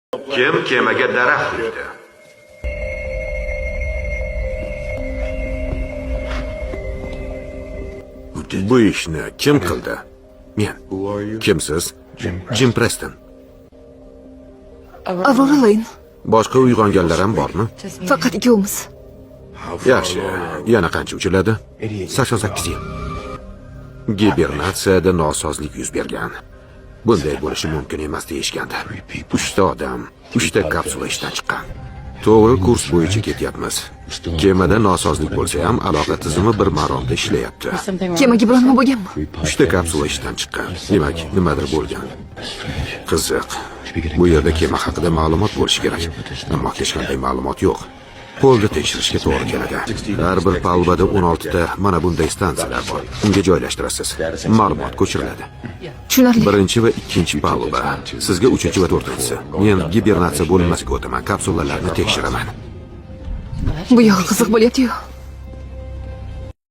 Kim kemaga daraxt qo'ydi? Bu ishni kim qildi? Men. Kimsiz? Jim Preston. Aurora Lane. Boshqa uyg'onganlar ham bormi? Faqat ikkovimiz. Yaxshi. Yana qancha uchiladi? 88 yil. Gibernatsiyada nosozlik yuz bergan. Bunday bo'lishi mumkin emas deyishgandi. 3 ta odam, 3 ta kapsula ishdan chiqqan. To'g'ri kurs bo'yicha ketyapmiz. Kemada nosozlik bo'lsa ham aloqa tizimi bir maromda ishlayapti. Kemaga biron nima bo'lganmi? 3 ta kapsula ishdan chiqqan. Demak, nimadir bo'lgan. Qiziq. Bu yerda kema haqida ma'lumot bo'lishi kerak. Ammo hech qanday ma'lumot yo'q. Polga tekshirishga to'g'ri keladi. Har bir palubada 16 ta mana bunday stansiyalar bor. Unga joylashtirasiz. Ma'lumot ko'chiriladi. Tushunarli. Birinchi va ikkinchi paluba. Sizga 3-chi va 4-chi. Men gibernatsiya bo'linmasiga o'taman. Kapsulalarni tekshiraman. Bu yog'i qiziq bo'lyapti-yu.